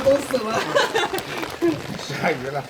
都死了。下雨了。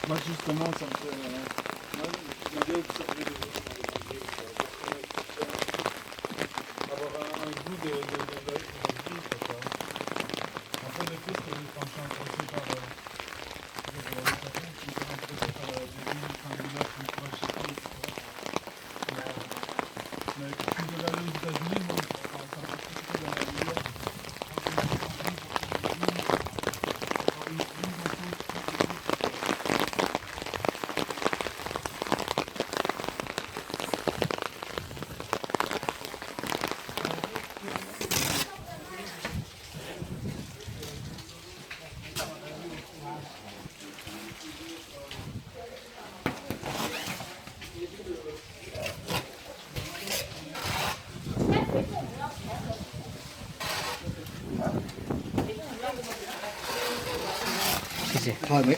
Moi justement, ça me fait... j'aime bien observer les avoir un goût de la vie, quoi. Après, des fois, quand je suis intéressé par... des personnes qui sont intéressées par des villes, enfin, des villages comme Kawashiki, etc. Mais si je vais aller aux États-Unis, moi, ça me fait plutôt dans la New York.谢谢。好，没。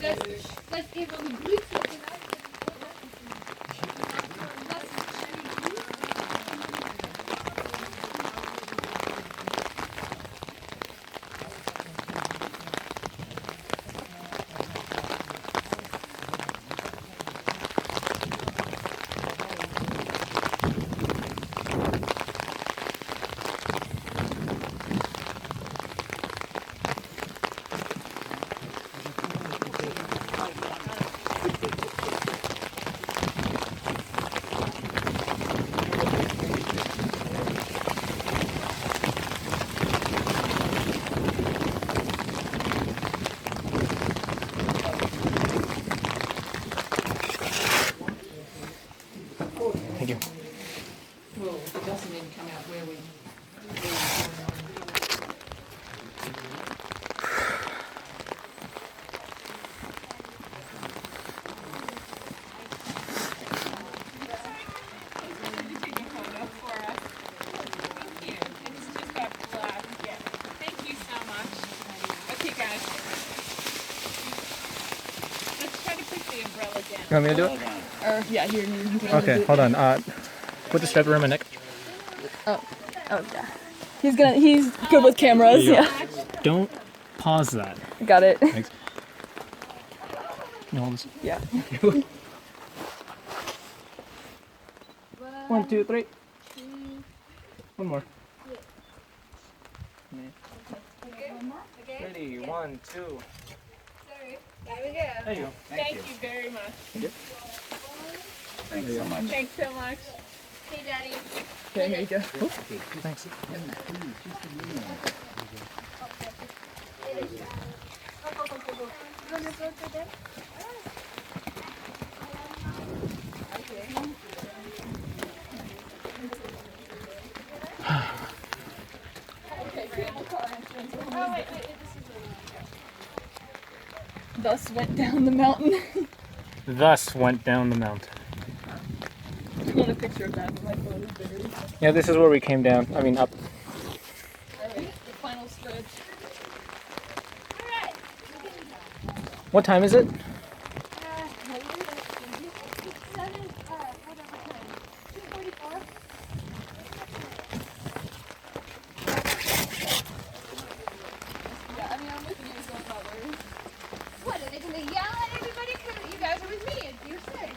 Das geht um die Grüße. Thank you. Well, it doesn't even come out where we. Thank you so much. Okay, guys. Let's try to put the umbrella down. You want me to do it? Yeah, here you can. Okay, hold on. Put the strap around my neck. Oh yeah. He's good with cameras. Yeah. Yeah. Don't pause that. Got it. Thanks. You hold this. Yeah. 1, 2, 3. One more. Ready? 1, 2. There we go. There you go. Thank you very much. Thanks so much. Thanks so much. Hey, Daddy. Okay, here you go. Thanks. You want to go through there? Thus went down the mountain. Thus went down the mountain. I want a picture of that. My phone is buried. Yeah, this is where we came down. I mean, up. Alright, the final stretch. Alright. What time is it? 7, whatever time. 2:44. Yeah, I mean, I'm with you, so it's not worried. What, are they going to yell at everybody? 'Cause you guys are with me, as you said.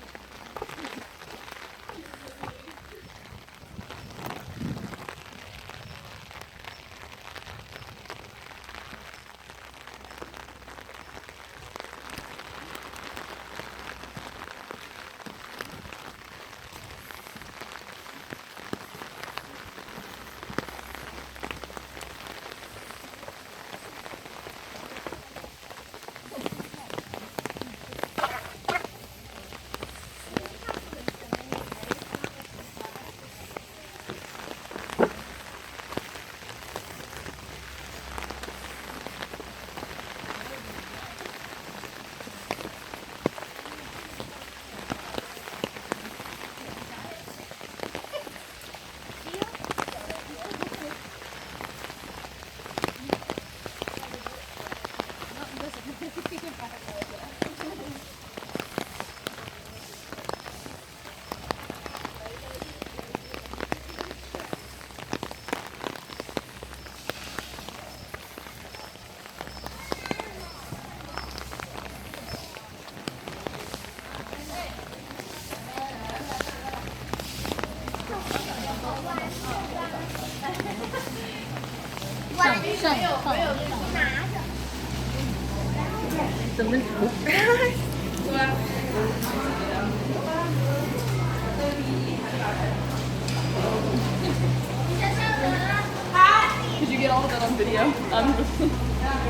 Did you get all of that on video?